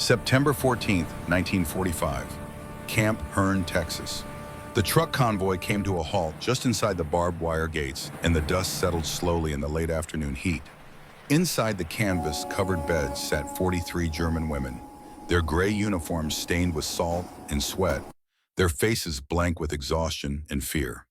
September 14th, 1945, Camp Hearn, Texas. The truck convoy came to a halt just inside the barbed wire gates, and the dust settled slowly in the late afternoon heat. Inside the canvas-covered beds sat 43 German women, their gray uniforms stained with salt and sweat, their faces blank with exhaustion and fear.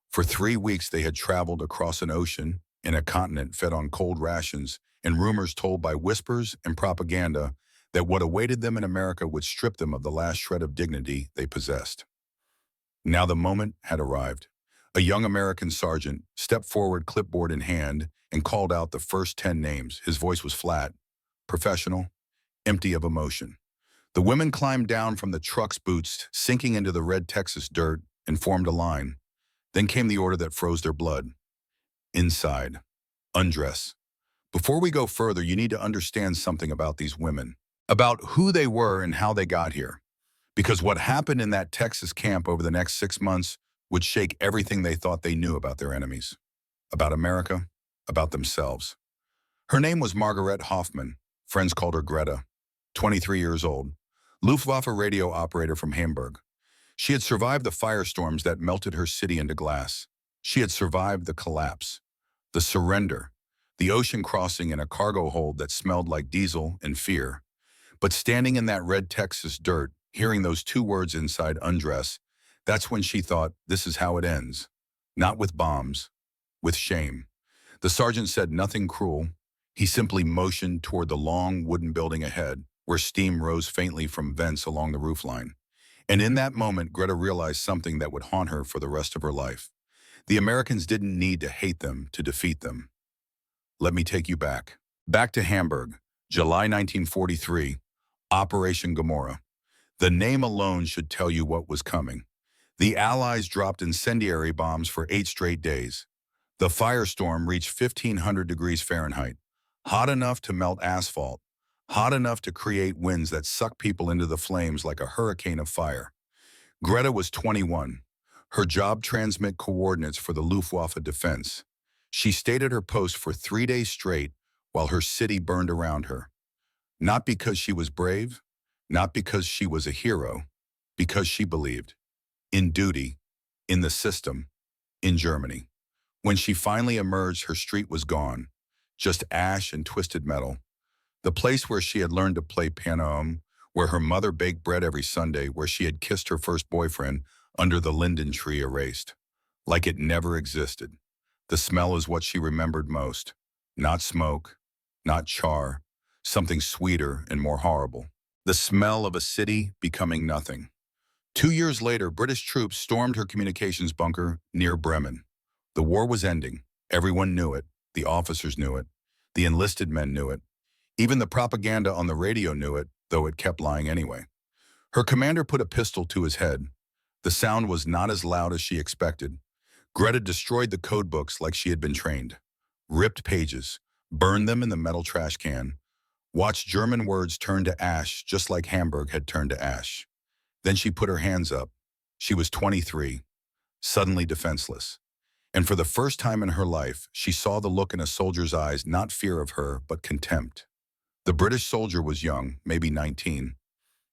For 3 weeks they had traveled across an ocean in a continent fed on cold rations and rumors told by whispers and propaganda that what awaited them in America would strip them of the last shred of dignity they possessed. Now the moment had arrived. A young American sergeant stepped forward, clipboard in hand, and called out the first 10 names. His voice was flat, professional, empty of emotion. The women climbed down from the truck's boots, sinking into the red Texas dirt, and formed a line. Then came the order that froze their blood. Inside. Undress. Before we go further, you need to understand something about these women, about who they were and how they got here. Because what happened in that Texas camp over the next 6 months would shake everything they thought they knew about their enemies, about America, about themselves. Her name was Margaret Hoffman. Friends called her Greta, 23 years old, Luftwaffe radio operator from Hamburg. She had survived the firestorms that melted her city into glass. She had survived the collapse, the surrender, the ocean crossing in a cargo hold that smelled like diesel and fear. But standing in that red Texas dirt, hearing those 2 words inside undress, that's when she thought, this is how it ends. Not with bombs, with shame. The sergeant said nothing cruel. He simply motioned toward the long wooden building ahead, where steam rose faintly from vents along the roofline. And in that moment, Greta realized something that would haunt her for the rest of her life. The Americans didn't need to hate them to defeat them. Let me take you back. Back to Hamburg, July 1943, Operation Gomorrah. The name alone should tell you what was coming. The Allies dropped incendiary bombs for 8 straight days. The firestorm reached 1,500 degrees Fahrenheit, hot enough to melt asphalt, hot enough to create winds that suck people into the flames like a hurricane of fire. Greta was 21. Her job transmit coordinates for the Luftwaffe defense. She stayed at her post for 3 days straight while her city burned around her. Not because she was brave, not because she was a hero, because she believed in duty, in the system, in Germany. When she finally emerged, her street was gone, just ash and twisted metal. The place where she had learned to play piano, where her mother baked bread every Sunday, where she had kissed her first boyfriend under the linden tree, erased, like it never existed. The smell is what she remembered most. Not smoke, not char, something sweeter and more horrible. The smell of a city becoming nothing. 2 years later, British troops stormed her communications bunker near Bremen. The war was ending. Everyone knew it. The officers knew it. The enlisted men knew it. Even the propaganda on the radio knew it, though it kept lying anyway. Her commander put a pistol to his head. The sound was not as loud as she expected. Greta destroyed the code books like she had been trained. Ripped pages, burned them in the metal trash can, watched German words turn to ash just like Hamburg had turned to ash. Then she put her hands up. She was 23, suddenly defenseless. And for the first time in her life, she saw the look in a soldier's eyes, not fear of her, but contempt. The British soldier was young, maybe 19.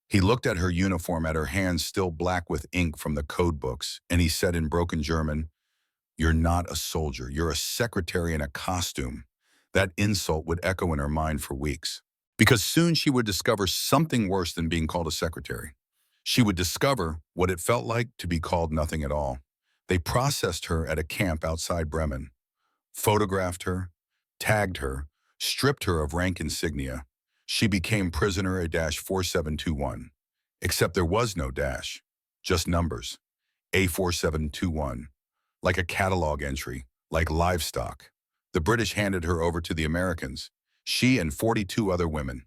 He looked at her uniform, at her hands still black with ink from the code books, and he said in broken German, "You're not a soldier, you're a secretary in a costume." That insult would echo in her mind for weeks. Because soon she would discover something worse than being called a secretary. She would discover what it felt like to be called nothing at all. They processed her at a camp outside Bremen, photographed her, tagged her, stripped her of rank insignia. She became prisoner A-4721. Except there was no dash, just numbers. A4721, like a catalog entry, like livestock. The British handed her over to the Americans, she and 42 other women.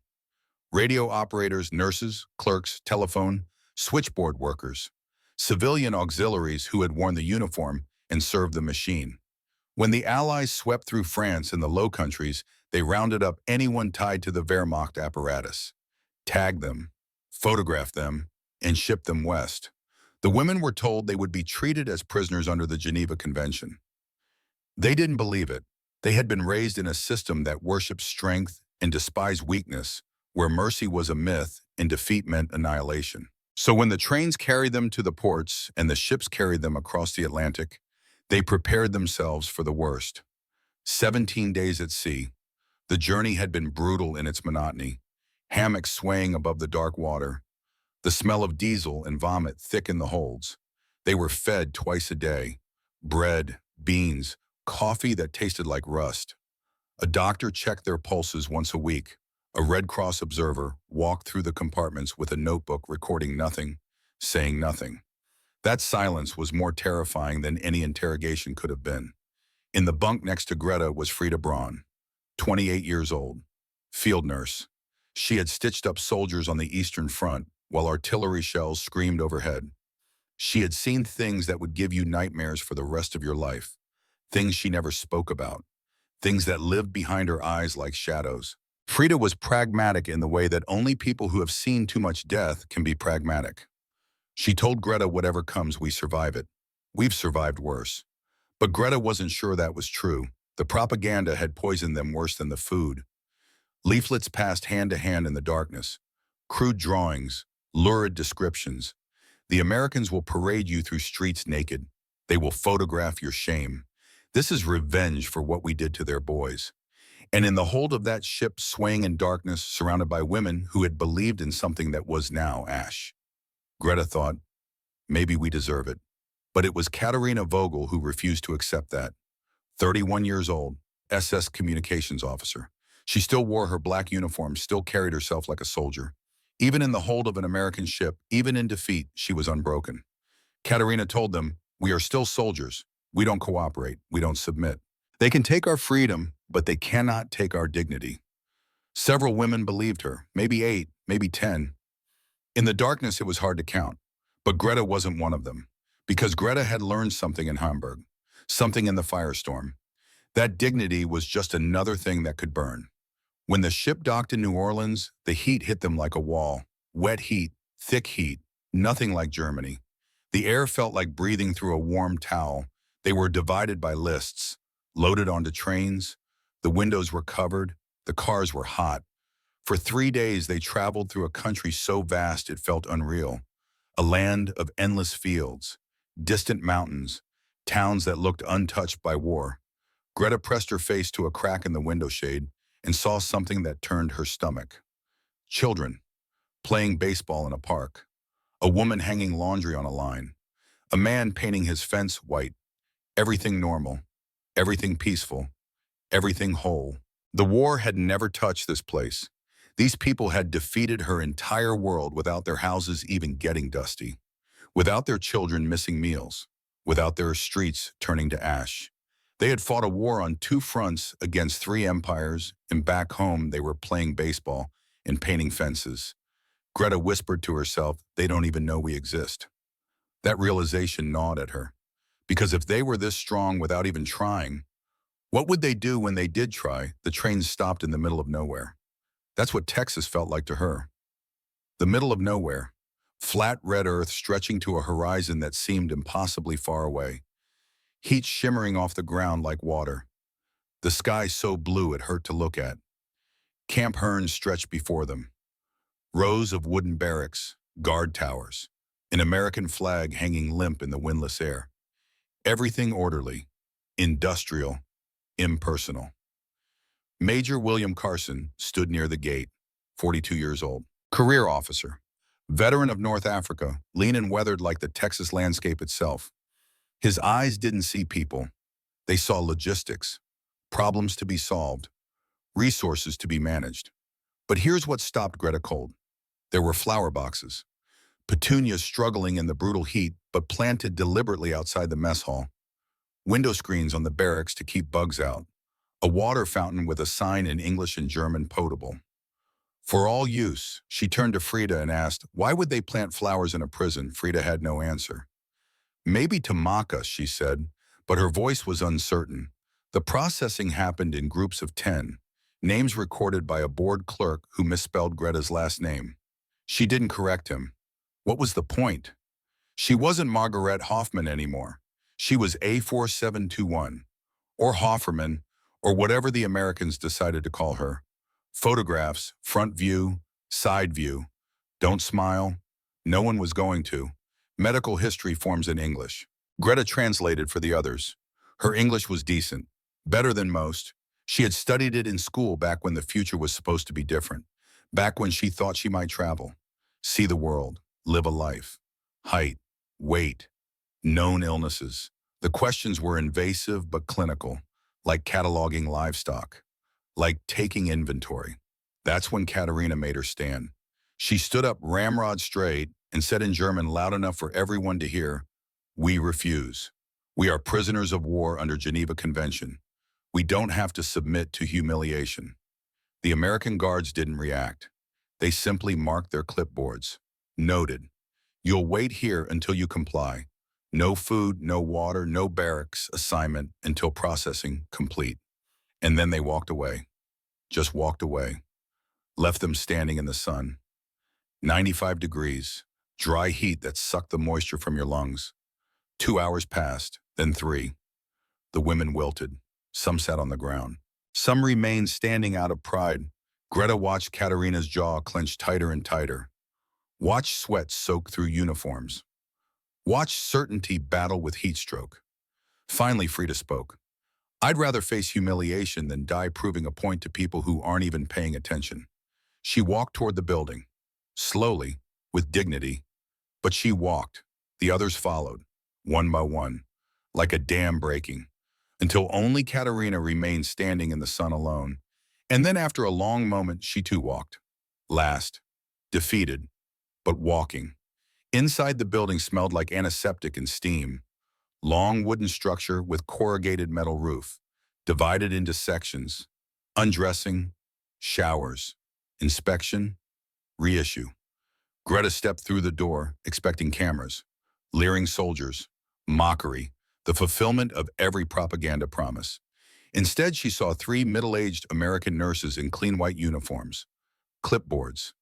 Radio operators, nurses, clerks, telephone, switchboard workers, civilian auxiliaries who had worn the uniform and served the machine. When the Allies swept through France and the Low Countries, they rounded up anyone tied to the Wehrmacht apparatus, tagged them, photographed them, and shipped them west. The women were told they would be treated as prisoners under the Geneva Convention. They didn't believe it. They had been raised in a system that worshipped strength and despised weakness, where mercy was a myth and defeat meant annihilation. So when the trains carried them to the ports and the ships carried them across the Atlantic, they prepared themselves for the worst. 17 days at sea. The journey had been brutal in its monotony. Hammocks swaying above the dark water. The smell of diesel and vomit thick in the holds. They were fed twice a day. Bread, beans, coffee that tasted like rust. A doctor checked their pulses once a week. A Red Cross observer walked through the compartments with a notebook recording nothing, saying nothing. That silence was more terrifying than any interrogation could have been. In the bunk next to Greta was Frida Braun, 28 years old, field nurse. She had stitched up soldiers on the Eastern Front while artillery shells screamed overhead. She had seen things that would give you nightmares for the rest of your life, things she never spoke about, things that lived behind her eyes like shadows. Frida was pragmatic in the way that only people who have seen too much death can be pragmatic. She told Greta, whatever comes, we survive it. We've survived worse. But Greta wasn't sure that was true. The propaganda had poisoned them worse than the food. Leaflets passed hand to hand in the darkness. Crude drawings, lurid descriptions. The Americans will parade you through streets naked. They will photograph your shame. This is revenge for what we did to their boys. And in the hold of that ship, swaying in darkness, surrounded by women who had believed in something that was now ash. Greta thought, maybe we deserve it. But it was Katerina Vogel who refused to accept that. 31 years old, SS communications officer. She still wore her black uniform, still carried herself like a soldier. Even in the hold of an American ship, even in defeat, she was unbroken. Katerina told them, we are still soldiers. We don't cooperate. We don't submit. They can take our freedom, but they cannot take our dignity. Several women believed her, maybe 8, maybe 10. In the darkness, it was hard to count. But Greta wasn't one of them, because Greta had learned something in Hamburg, something in the firestorm. That dignity was just another thing that could burn. When the ship docked in New Orleans, the heat hit them like a wall. Wet heat, thick heat, nothing like Germany. The air felt like breathing through a warm towel. They were divided by lists, loaded onto trains. The windows were covered. The cars were hot. For 3 days, they traveled through a country so vast it felt unreal. A land of endless fields, distant mountains, towns that looked untouched by war. Greta pressed her face to a crack in the window shade and saw something that turned her stomach. Children, playing baseball in a park. A woman hanging laundry on a line. A man painting his fence white. Everything normal. Everything peaceful. Everything whole. The war had never touched this place. These people had defeated her entire world without their houses even getting dusty. Without their children missing meals. Without their streets turning to ash. They had fought a war on 2 fronts against 3 empires, and back home they were playing baseball and painting fences. Greta whispered to herself, they don't even know we exist. That realization gnawed at her. Because if they were this strong without even trying, what would they do when they did try? The trains stopped in the middle of nowhere. That's what Texas felt like to her. The middle of nowhere. Flat red earth stretching to a horizon that seemed impossibly far away. Heat shimmering off the ground like water. The sky so blue it hurt to look at. Camp Hearn stretched before them. Rows of wooden barracks, guard towers, an American flag hanging limp in the windless air. Everything orderly, industrial, impersonal. Major William Carson stood near the gate, 42 years old. Career officer. Veteran of North Africa, lean and weathered like the Texas landscape itself. His eyes didn't see people. They saw logistics, problems to be solved, resources to be managed. But here's what stopped Greta cold. There were flower boxes. Petunias struggling in the brutal heat, but planted deliberately outside the mess hall. Window screens on the barracks to keep bugs out. A water fountain with a sign in English and German, potable. For all use, she turned to Frida and asked, why would they plant flowers in a prison? Frida had no answer. Maybe to mock us, she said, but her voice was uncertain. The processing happened in groups of 10, names recorded by a board clerk who misspelled Greta's last name. She didn't correct him. What was the point? She wasn't Margaret Hoffman anymore. She was A4721, or Hofferman, or whatever the Americans decided to call her. Photographs, front view, side view, Don't smile. No one was going to. Medical history forms in English. Greta translated for the others. Her English was decent, better than most. She had studied it in school back when the future was supposed to be different, back when she thought she might travel, see the world, live a life. Height, weight, known illnesses. The questions were invasive but clinical, like cataloging livestock, like taking inventory. That's when Katerina made her stand. She stood up ramrod straight and said in German loud enough for everyone to hear, "We refuse. We are prisoners of war under Geneva Convention. We don't have to submit to humiliation." The American guards didn't react. They simply marked their clipboards. Noted. You'll wait here until you comply. No food, no water, no barracks assignment until processing complete. And then they walked away. Just walked away. Left them standing in the sun. 95 degrees. Dry heat that sucked the moisture from your lungs. 2 hours passed, then 3. The women wilted. Some sat on the ground. Some remained standing out of pride. Greta watched Katerina's jaw clench tighter and tighter. Watched sweat soak through uniforms. Watched certainty battle with heat stroke. Finally, Frida spoke. "I'd rather face humiliation than die proving a point to people who aren't even paying attention." She walked toward the building. Slowly, with dignity. But she walked. The others followed, one by one, like a dam breaking, until only Katerina remained standing in the sun alone. And then after a long moment, she too walked. Last, defeated, but walking. Inside the building smelled like antiseptic and steam. Long wooden structure with corrugated metal roof, divided into sections. Undressing, showers, inspection, reissue. Greta stepped through the door, expecting cameras, leering soldiers, mockery, the fulfillment of every propaganda promise. Instead, she saw 3 middle-aged American nurses in clean white uniforms, clipboards,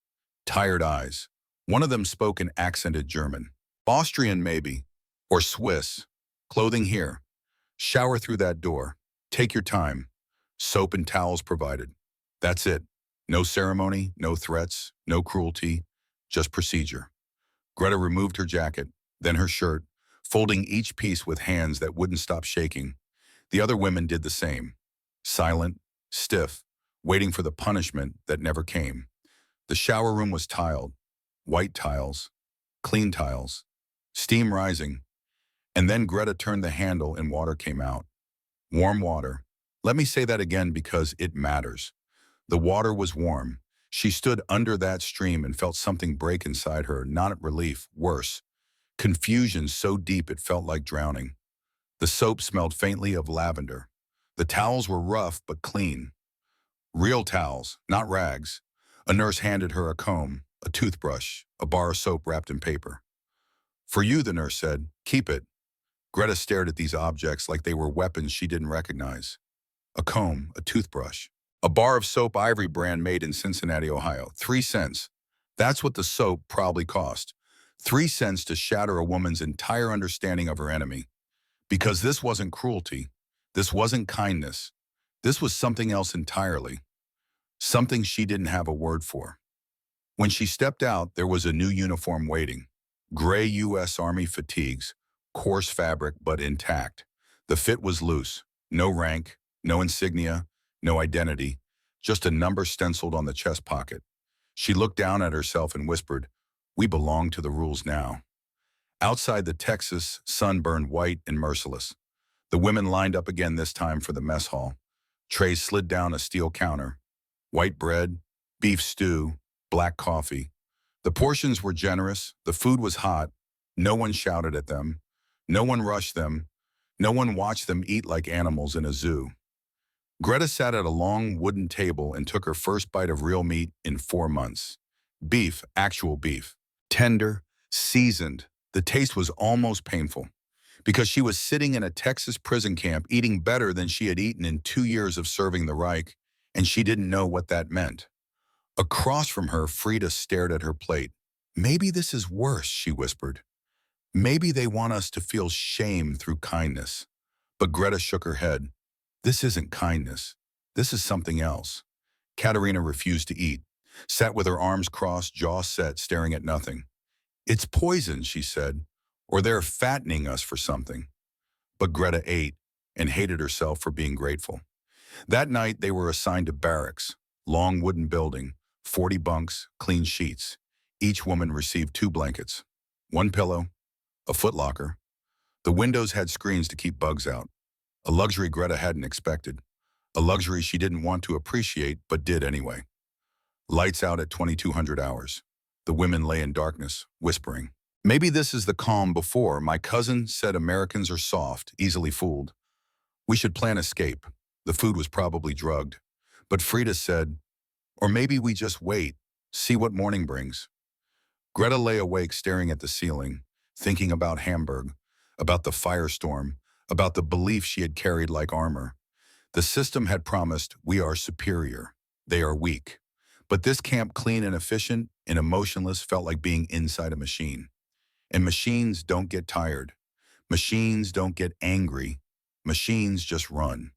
tired eyes. One of them spoke in accented German. Austrian maybe, or Swiss. Clothing here. Shower through that door. Take your time. Soap and towels provided. That's it. No ceremony, no threats, no cruelty, just procedure. Greta removed her jacket, then her shirt, folding each piece with hands that wouldn't stop shaking. The other women did the same. Silent, stiff, waiting for the punishment that never came. The shower room was tiled. White tiles, clean tiles, steam rising. And then Greta turned the handle and water came out. Warm water. Let me say that again because it matters. The water was warm. She stood under that stream and felt something break inside her, not relief, worse. Confusion so deep it felt like drowning. The soap smelled faintly of lavender. The towels were rough but clean. Real towels, not rags. A nurse handed her a comb, a toothbrush, a bar of soap wrapped in paper. "For you," the nurse said. "Keep it." Greta stared at these objects like they were weapons she didn't recognize. A comb, a toothbrush, a bar of soap Ivory brand made in Cincinnati, Ohio. 3 cents. That's what the soap probably cost. 3 cents to shatter a woman's entire understanding of her enemy. Because this wasn't cruelty. This wasn't kindness. This was something else entirely. Something she didn't have a word for. When she stepped out, there was a new uniform waiting. Gray U.S. Army fatigues, coarse fabric but intact. The fit was loose. No rank, no insignia, no identity, just a number stenciled on the chest pocket. She looked down at herself and whispered, "We belong to the rules now." Outside, the Texas sun burned white and merciless. The women lined up again, this time for the mess hall. Trays slid down a steel counter. White bread, beef stew, black coffee. The portions were generous. The food was hot. No one shouted at them. No one rushed them. No one watched them eat like animals in a zoo. Greta sat at a long wooden table and took her first bite of real meat in 4 months. Beef, actual beef. Tender, seasoned. The taste was almost painful. Because she was sitting in a Texas prison camp eating better than she had eaten in 2 years of serving the Reich, and she didn't know what that meant. Across from her, Frida stared at her plate. "Maybe this is worse," she whispered. "Maybe they want us to feel shame through kindness." But Greta shook her head. "This isn't kindness. This is something else." Katerina refused to eat. sat with her arms crossed, jaw set, staring at nothing. It's poison, she said, or they're fattening us for something. But Greta ate and hated herself for being grateful. That night, they were assigned to barracks, long wooden building, 40 bunks, clean sheets. Each woman received 2 blankets, 1 pillow, a footlocker. The windows had screens to keep bugs out, a luxury Greta hadn't expected, a luxury she didn't want to appreciate but did anyway. Lights out at 2200 hours. The women lay in darkness, whispering. Maybe this is the calm before. My cousin said Americans are soft, easily fooled. We should plan escape. The food was probably drugged. But Frida said, or maybe we just wait, see what morning brings. Greta lay awake staring at the ceiling, thinking about Hamburg, about the firestorm, about the belief she had carried like armor. The system had promised, we are superior, they are weak. But this camp, clean and efficient and emotionless, felt like being inside a machine. And machines don't get tired. Machines don't get angry. Machines just run.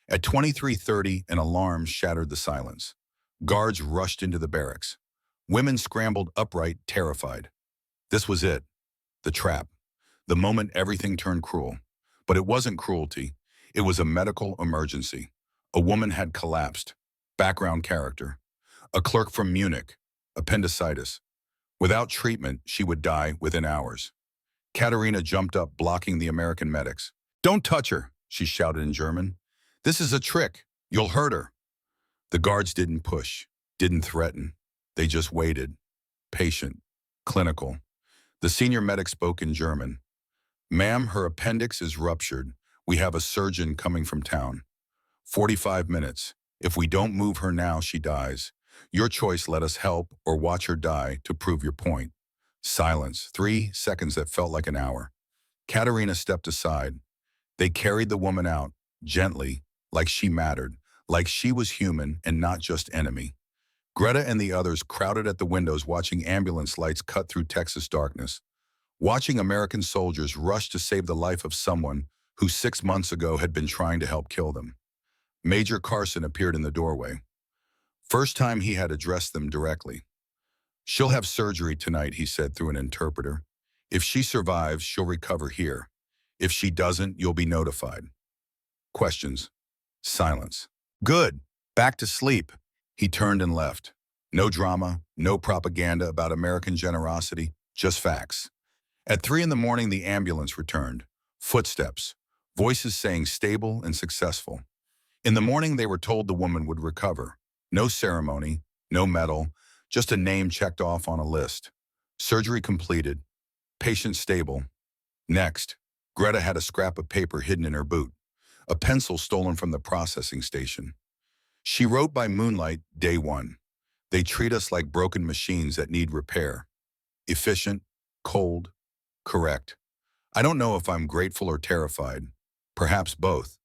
At 23:30, an alarm shattered the silence. Guards rushed into the barracks. Women scrambled upright, terrified. This was it, the trap, the moment everything turned cruel. But it wasn't cruelty. It was a medical emergency. A woman had collapsed. Background character. A clerk from Munich. Appendicitis. Without treatment, she would die within hours. Katerina jumped up, blocking the American medics. Don't touch her, she shouted in German. This is a trick. You'll hurt her. The guards didn't push, didn't threaten. They just waited. Patient. Clinical. The senior medic spoke in German. Ma'am, her appendix is ruptured. We have a surgeon coming from town. 45 minutes. If we don't move her now, she dies. Your choice, let us help or watch her die to prove your point. Silence. 3 seconds that felt like an hour. Katerina stepped aside. They carried the woman out, gently, like she mattered, like she was human and not just enemy. Greta and the others crowded at the windows, watching ambulance lights cut through Texas darkness, watching American soldiers rush to save the life of someone who 6 months ago had been trying to help kill them. Major Carson appeared in the doorway. First time he had addressed them directly. She'll have surgery tonight, he said through an interpreter. If she survives, she'll recover here. If she doesn't, you'll be notified. Questions. Silence. Good. Back to sleep. He turned and left. No drama, no propaganda about American generosity, just facts. At 3 in the morning, the ambulance returned. Footsteps. Voices saying stable and successful. In the morning, they were told the woman would recover. No ceremony, no medal, just a name checked off on a list. Surgery completed. Patient stable. Next, Greta had a scrap of paper hidden in her boot, a pencil stolen from the processing station. She wrote by moonlight, day 1. They treat us like broken machines that need repair. Efficient, cold, correct. I don't know if I'm grateful or terrified. Perhaps both.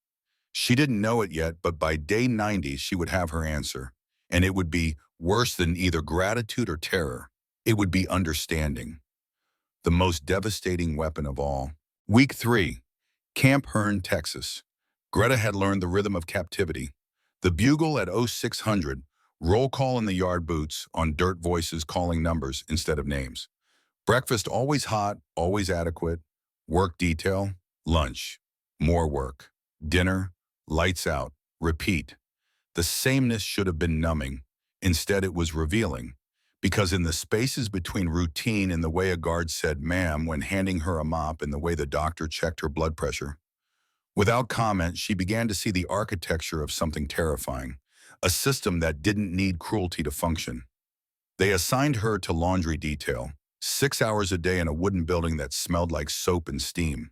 She didn't know it yet, but by day 90, she would have her answer. And it would be worse than either gratitude or terror. It would be understanding. The most devastating weapon of all. Week 3, Camp Hearn, Texas. Greta had learned the rhythm of captivity. The bugle at 0600, roll call in the yard boots, on dirt voices calling numbers instead of names. Breakfast always hot, always adequate. Work detail, lunch, more work. Dinner, lights out, repeat. The sameness should have been numbing. Instead, it was revealing. Because in the spaces between routine and the way a guard said ma'am when handing her a mop and the way the doctor checked her blood pressure, without comment, she began to see the architecture of something terrifying, a system that didn't need cruelty to function. They assigned her to laundry detail, 6 hours a day in a wooden building that smelled like soap and steam.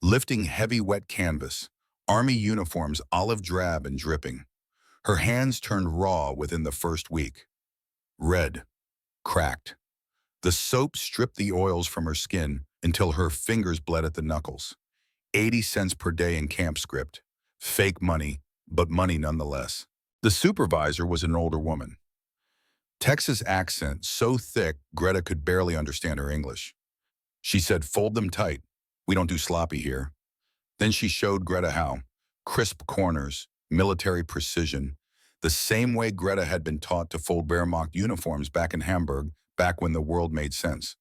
Lifting heavy wet canvas, army uniforms olive drab and dripping. Her hands turned raw within the first week. Red, cracked. The soap stripped the oils from her skin until her fingers bled at the knuckles. 80 cents per day in camp script. Fake money, but money nonetheless. The supervisor was an older woman. Texas accent so thick Greta could barely understand her English. She said, fold them tight. We don't do sloppy here. Then she showed Greta how. Crisp corners, military precision. the same way Greta had been taught to fold Wehrmacht uniforms back in Hamburg, back when the world made sense.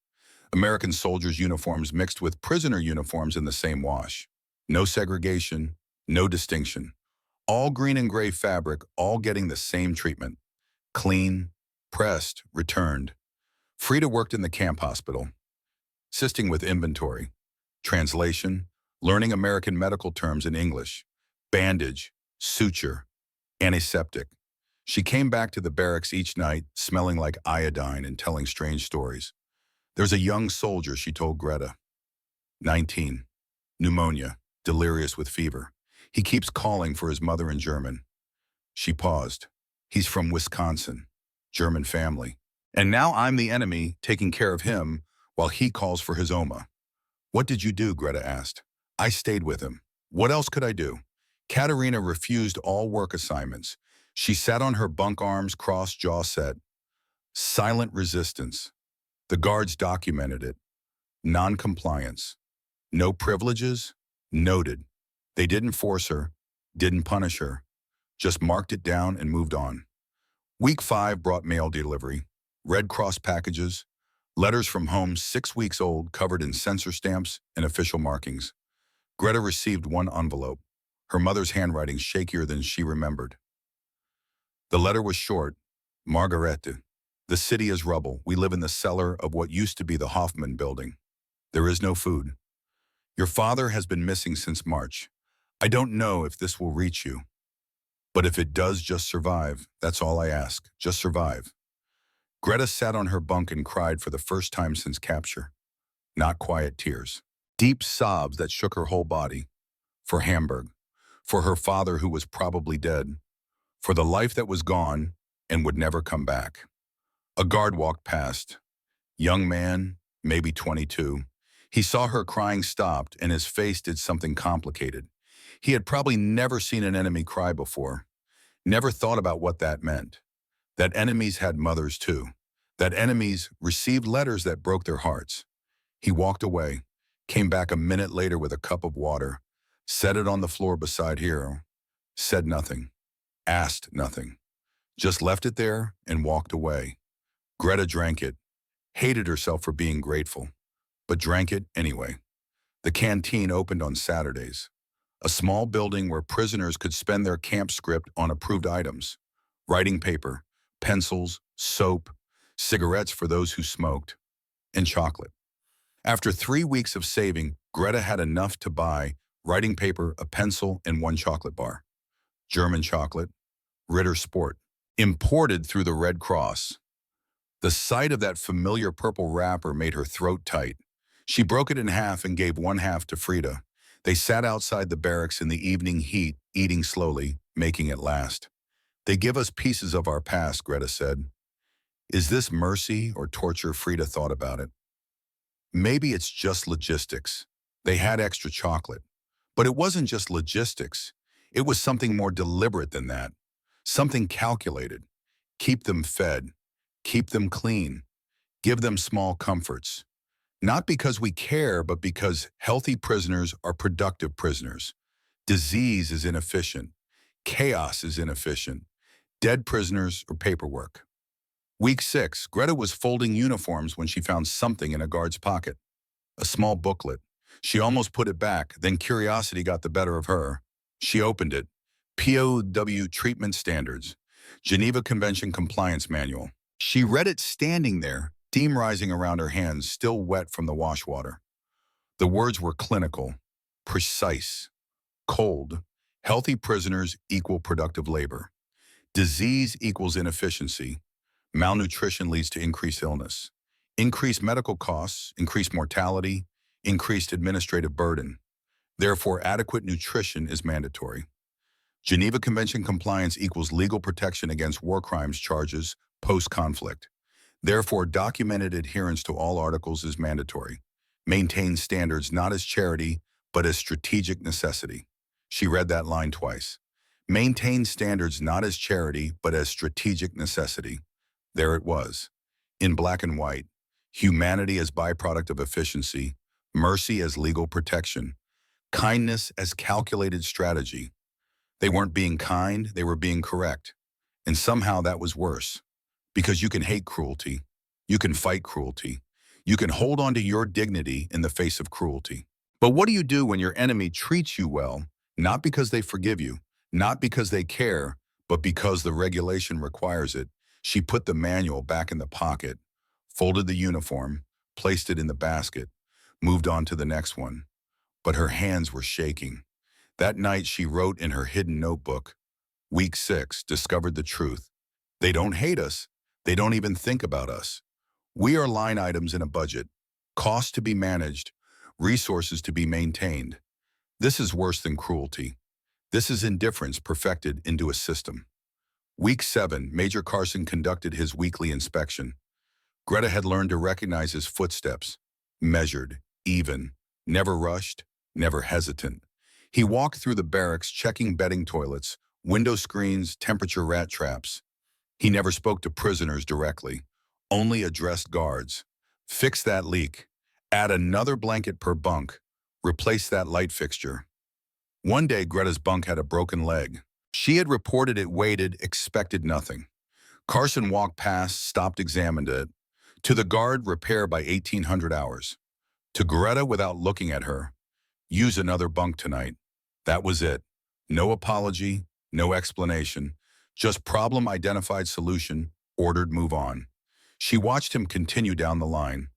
American soldiers' uniforms mixed with prisoner uniforms in the same wash. No segregation, no distinction. All green and gray fabric, all getting the same treatment. Clean, pressed, returned. Frida worked in the camp hospital, assisting with inventory, translation, learning American medical terms in English, bandage, suture, antiseptic. She came back to the barracks each night, smelling like iodine and telling strange stories. There's a young soldier, she told Greta. 19. Pneumonia, delirious with fever. He keeps calling for his mother in German. She paused. He's from Wisconsin, German family. And now I'm the enemy, taking care of him while he calls for his Oma. What did you do? Greta asked. I stayed with him. What else could I do? Katerina refused all work assignments. She sat on her bunk, arms crossed, jaw set. Silent resistance. The guards documented it. Non-compliance. No privileges? Noted. They didn't force her, didn't punish her, just marked it down and moved on. Week 5 brought mail delivery, Red Cross packages, letters from home 6 weeks old covered in censor stamps and official markings. Greta received one envelope, her mother's handwriting shakier than she remembered. The letter was short. Margarete, the city is rubble. We live in the cellar of what used to be the Hoffman building. There is no food. Your father has been missing since March. I don't know if this will reach you. But if it does, just survive. That's all I ask. Just survive. Greta sat on her bunk and cried for the first time since capture. Not quiet tears. Deep sobs that shook her whole body. For Hamburg. For her father who was probably dead. For the life that was gone and would never come back. A guard walked past. Young man, maybe 22. He saw her crying, stopped, and his face did something complicated. He had probably never seen an enemy cry before. Never thought about what that meant. That enemies had mothers too. That enemies received letters that broke their hearts. He walked away, came back a minute later with a cup of water, set it on the floor beside Hero, said nothing, asked nothing, just left it there and walked away. Greta drank it, hated herself for being grateful, but drank it anyway. The canteen opened on Saturdays. A small building where prisoners could spend their camp script on approved items. Writing paper, pencils, soap, cigarettes for those who smoked, and chocolate. After 3 weeks of saving, Greta had enough to buy writing paper, a pencil, and 1 chocolate bar. German chocolate, Ritter Sport, imported through the Red Cross. The sight of that familiar purple wrapper made her throat tight. She broke it in half and gave 1/2 to Frida. They sat outside the barracks in the evening heat, eating slowly, making it last. They give us pieces of our past, Greta said. Is this mercy or torture? Frida thought about it. Maybe it's just logistics. They had extra chocolate. But it wasn't just logistics. It was something more deliberate than that. Something calculated. Keep them fed. Keep them clean. Give them small comforts. Not because we care, but because healthy prisoners are productive prisoners. Disease is inefficient. Chaos is inefficient. Dead prisoners are paperwork. Week 6, Greta was folding uniforms when she found something in a guard's pocket. A small booklet. She almost put it back, then curiosity got the better of her. She opened it. POW Treatment Standards. Geneva Convention Compliance Manual. She read it standing there, steam rising around her hands, still wet from the wash water. The words were clinical, precise, cold. Healthy prisoners equal productive labor. Disease equals inefficiency. Malnutrition leads to increased illness. Increased medical costs, increased mortality, increased administrative burden. Therefore, adequate nutrition is mandatory. Geneva Convention compliance equals legal protection against war crimes charges post-conflict. Therefore, documented adherence to all articles is mandatory. Maintain standards not as charity, but as strategic necessity. She read that line twice. Maintain standards not as charity, but as strategic necessity. There it was, in black and white. Humanity as byproduct of efficiency, mercy as legal protection, kindness as calculated strategy. They weren't being kind, they were being correct. And somehow that was worse. Because you can hate cruelty. You can fight cruelty. You can hold on to your dignity in the face of cruelty. But what do you do when your enemy treats you well, not because they forgive you, not because they care, but because the regulation requires it? She put the manual back in the pocket, folded the uniform, placed it in the basket, moved on to the next one. But her hands were shaking. That night she wrote in her hidden notebook, Week 6 discovered the truth. They don't hate us. They don't even think about us. We are line items in a budget, costs to be managed, resources to be maintained. This is worse than cruelty. This is indifference perfected into a system. Week 7, Major Carson conducted his weekly inspection. Greta had learned to recognize his footsteps, measured, even, never rushed, never hesitant. He walked through the barracks checking bedding toilets, window screens, temperature rat traps. He never spoke to prisoners directly, only addressed guards. Fix that leak. Add another blanket per bunk. Replace that light fixture. One day, Greta's bunk had a broken leg. She had reported it, waited, expected nothing. Carson walked past, stopped, examined it. To the guard, repair by 1800 hours. To Greta, without looking at her, use another bunk tonight. That was it. No apology, no explanation. Just problem identified, solution, ordered, move on. She watched him continue down the line.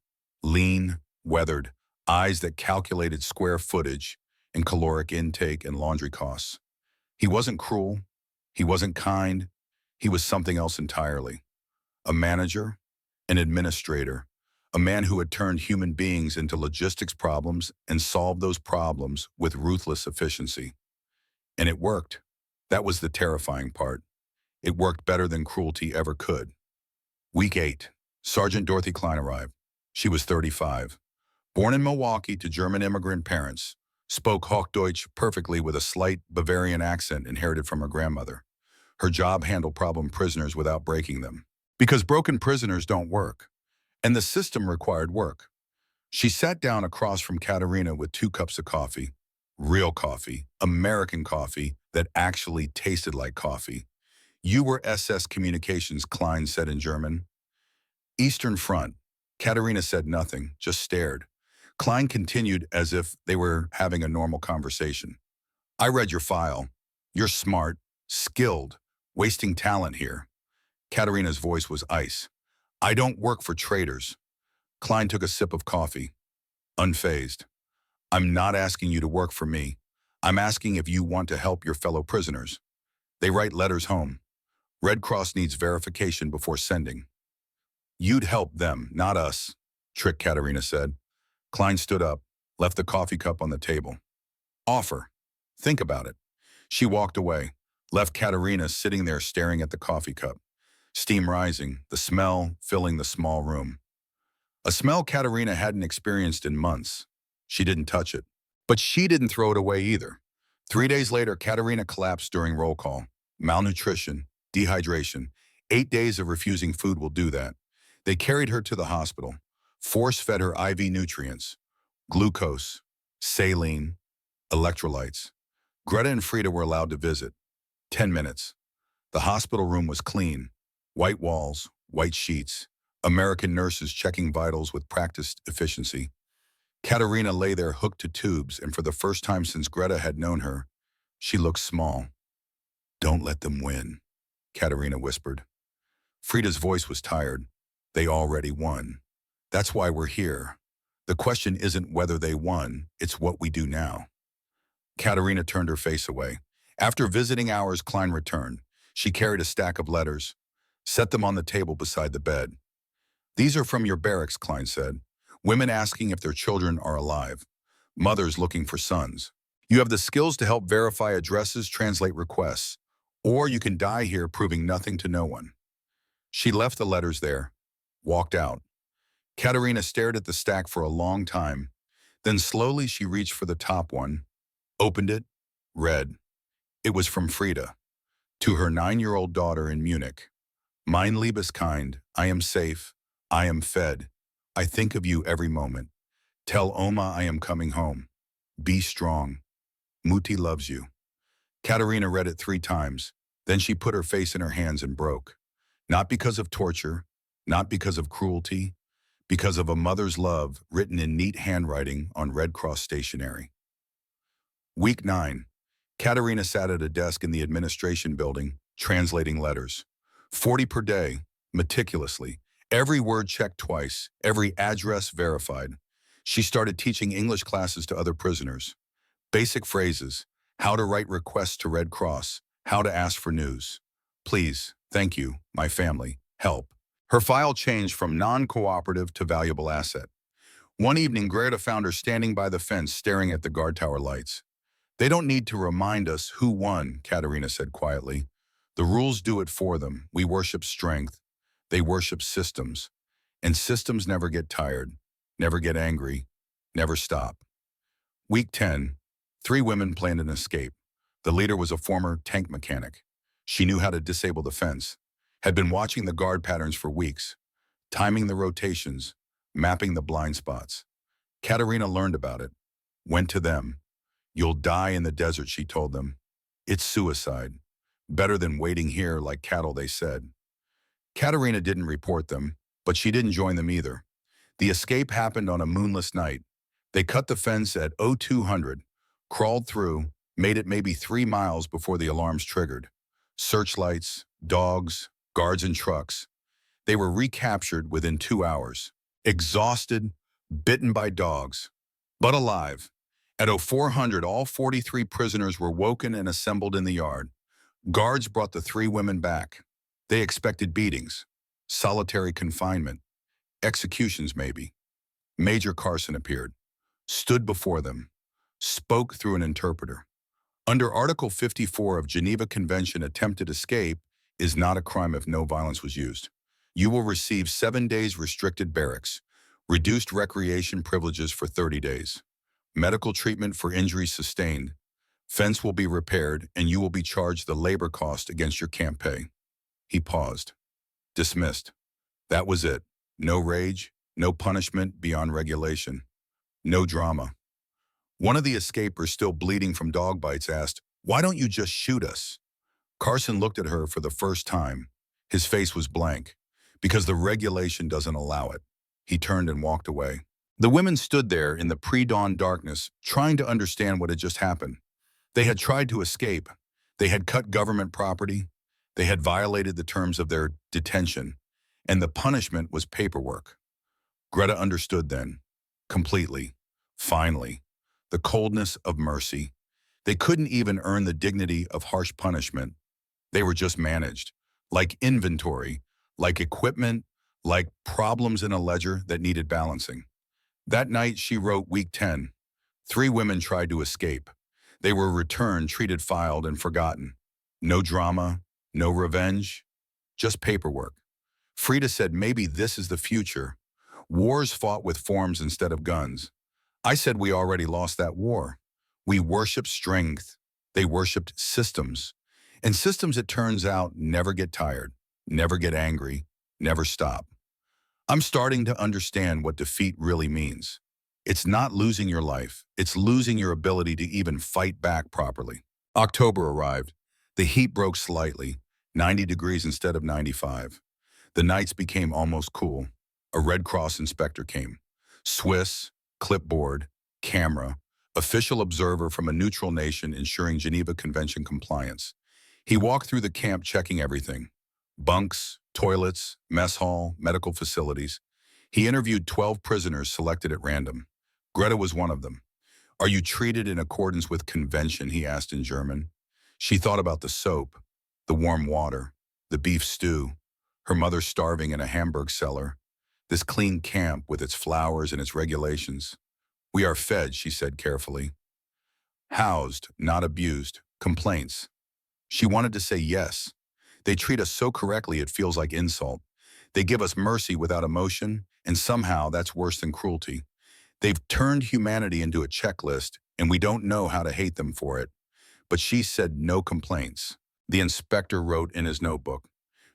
Lean, weathered, eyes that calculated square footage and caloric intake and laundry costs. He wasn't cruel. He wasn't kind. He was something else entirely. A manager, an administrator, a man who had turned human beings into logistics problems and solved those problems with ruthless efficiency. And it worked. That was the terrifying part. It worked better than cruelty ever could. Week 8, Sergeant Dorothy Klein arrived. She was 35. Born in Milwaukee to German immigrant parents, spoke Hochdeutsch perfectly with a slight Bavarian accent inherited from her grandmother. Her job handled problem prisoners without breaking them. Because broken prisoners don't work, and the system required work. She sat down across from Katerina with 2 cups of coffee. Real coffee, American coffee that actually tasted like coffee. You were SS Communications, Klein said in German. Eastern Front. Katerina said nothing, just stared. Klein continued as if they were having a normal conversation. I read your file. You're smart, skilled, wasting talent here. Katerina's voice was ice. I don't work for traitors. Klein took a sip of coffee. Unfazed. I'm not asking you to work for me. I'm asking if you want to help your fellow prisoners. They write letters home. Red Cross needs verification before sending. You'd help them, not us, Trick Katerina said. Klein stood up, left the coffee cup on the table. Offer. Think about it. She walked away, left Katerina sitting there staring at the coffee cup. Steam rising, the smell filling the small room. A smell Katerina hadn't experienced in months. She didn't touch it. But she didn't throw it away either. 3 days later, Katerina collapsed during roll call. Malnutrition, dehydration. 8 days of refusing food will do that. They carried her to the hospital, force-fed her IV nutrients, glucose, saline, electrolytes. Greta and Frida were allowed to visit. 10 minutes. The hospital room was clean. White walls, white sheets. American nurses checking vitals with practiced efficiency. Katerina lay there hooked to tubes, and for the first time since Greta had known her, she looked small. Don't let them win, Katerina whispered. Frida's voice was tired. They already won. That's why we're here. The question isn't whether they won, it's what we do now. Katerina turned her face away. After visiting hours, Klein returned. She carried a stack of letters, set them on the table beside the bed. These are from your barracks, Klein said. Women asking if their children are alive. Mothers looking for sons. You have the skills to help verify addresses, translate requests, or you can die here proving nothing to no one. She left the letters there, walked out. Katerina stared at the stack for a long time. Then slowly she reached for the top one, opened it, read. It was from Frida, to her 9-year-old daughter in Munich. Mein Liebeskind, I am safe, I am fed. I think of you every moment. Tell Oma I am coming home. Be strong. Mutti loves you. Katerina read it 3 times. Then she put her face in her hands and broke. Not because of torture, not because of cruelty, because of a mother's love written in neat handwriting on Red Cross stationery. Week 9. Katerina sat at a desk in the administration building, translating letters. 40 per day, meticulously. Every word checked twice, every address verified. She started teaching English classes to other prisoners. Basic phrases: how to write requests to Red Cross, how to ask for news. Please, thank you, my family, help. Her file changed from non-cooperative to valuable asset. One evening, Greta found her standing by the fence staring at the guard tower lights. They don't need to remind us who won, Katerina said quietly. The rules do it for them. We worship strength. They worship systems. And systems never get tired, never get angry, never stop. Week 10. 3 women planned an escape. The leader was a former tank mechanic. She knew how to disable the fence, had been watching the guard patterns for weeks, timing the rotations, mapping the blind spots. Katerina learned about it, went to them. You'll die in the desert, she told them. It's suicide. Better than waiting here like cattle, they said. Katerina didn't report them, but she didn't join them either. The escape happened on a moonless night. They cut the fence at 0200, crawled through, made it maybe 3 miles before the alarms triggered. Searchlights, dogs, guards and trucks. They were recaptured within 2 hours. Exhausted, bitten by dogs, but alive. At 0400, all 43 prisoners were woken and assembled in the yard. Guards brought the 3 women back. They expected beatings, solitary confinement, executions maybe. Major Carson appeared, stood before them, spoke through an interpreter. Under Article 54 of Geneva Convention, attempted escape is not a crime if no violence was used. You will receive 7 days restricted barracks, reduced recreation privileges for 30 days, medical treatment for injuries sustained, fence will be repaired, and you will be charged the labor cost against your camp pay. He paused. Dismissed. That was it. No rage, no punishment beyond regulation, no drama. One of the escapers, still bleeding from dog bites, asked, "Why don't you just shoot us?" Carson looked at her for the first time. His face was blank. Because the regulation doesn't allow it. He turned and walked away. The women stood there in the pre-dawn darkness, trying to understand what had just happened. They had tried to escape. They had cut government property. They had violated the terms of their detention. And the punishment was paperwork. Greta understood then, completely, finally, the coldness of mercy. They couldn't even earn the dignity of harsh punishment. They were just managed, like inventory, like equipment, like problems in a ledger that needed balancing. That night, she wrote Week 10. 3 women tried to escape. They were returned, treated, filed, and forgotten. No drama, no revenge, just paperwork. Frida said, maybe this is the future. Wars fought with forms instead of guns. I said we already lost that war. We worshiped strength. They worshiped systems. And systems, it turns out, never get tired, never get angry, never stop. I'm starting to understand what defeat really means. It's not losing your life. It's losing your ability to even fight back properly. October arrived. The heat broke slightly, 90 degrees instead of 95. The nights became almost cool. A Red Cross inspector came. Swiss, clipboard, camera, official observer from a neutral nation ensuring Geneva Convention compliance. He walked through the camp checking everything. Bunks, toilets, mess hall, medical facilities. He interviewed 12 prisoners selected at random. Greta was one of them. Are you treated in accordance with convention, he asked in German. She thought about the soap, the warm water, the beef stew, her mother starving in a Hamburg cellar, this clean camp with its flowers and its regulations. We are fed, she said carefully. Housed, not abused. Complaints. She wanted to say yes. They treat us so correctly it feels like insult. They give us mercy without emotion, and somehow that's worse than cruelty. They've turned humanity into a checklist, and we don't know how to hate them for it. But she said no complaints. The inspector wrote in his notebook.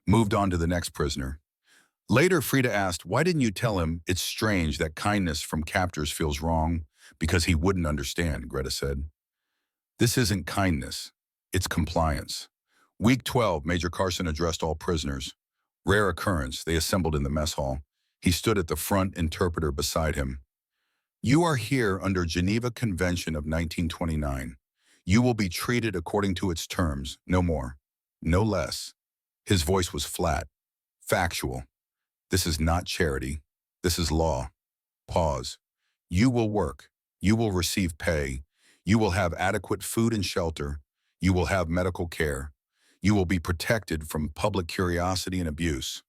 Moved on to the next prisoner. Later, Frida asked, why didn't you tell him it's strange that kindness from captors feels wrong? Because he wouldn't understand, Greta said. This isn't kindness. It's compliance. Week 12, Major Carson addressed all prisoners. Rare occurrence, they assembled in the mess hall. He stood at the front, interpreter beside him. You are here under Geneva Convention of 1929. You will be treated according to its terms, no more, no less. His voice was flat, factual. This is not charity. This is law. Pause. You will work. You will receive pay. You will have adequate food and shelter. You will have medical care. You will be protected from public curiosity and abuse.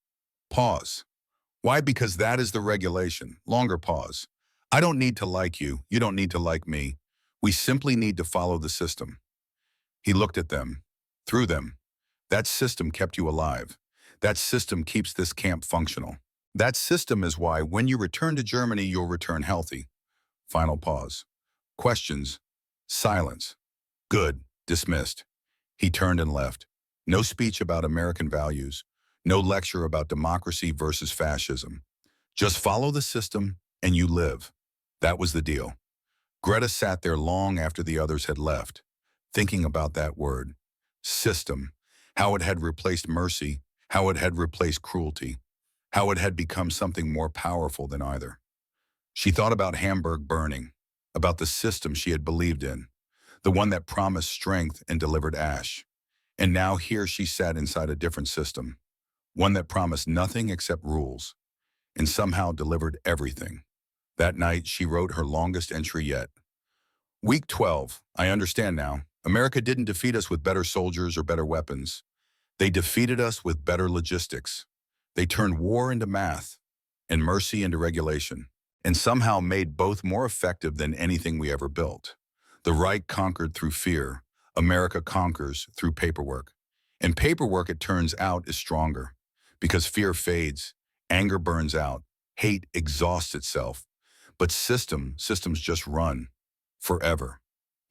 Pause. Why? Because that is the regulation. Longer pause. I don't need to like you. You don't need to like me. We simply need to follow the system. He looked at them, through them. That system kept you alive. That system keeps this camp functional. That system is why when you return to Germany, you'll return healthy. Final pause. Questions. Silence. Good. Dismissed. He turned and left. No speech about American values. No lecture about democracy versus fascism. Just follow the system and you live. That was the deal. Greta sat there long after the others had left, thinking about that word. System. How it had replaced mercy. How it had replaced cruelty. How it had become something more powerful than either. She thought about Hamburg burning, about the system she had believed in, the one that promised strength and delivered ash. And now here she sat inside a different system, one that promised nothing except rules, and somehow delivered everything. That night, she wrote her longest entry yet. Week 12, I understand now. America didn't defeat us with better soldiers or better weapons. They defeated us with better logistics. They turned war into math and mercy into regulation, and somehow made both more effective than anything we ever built. The Reich conquered through fear. America conquers through paperwork. And paperwork, it turns out, is stronger because fear fades, anger burns out, hate exhausts itself. But systems just run forever,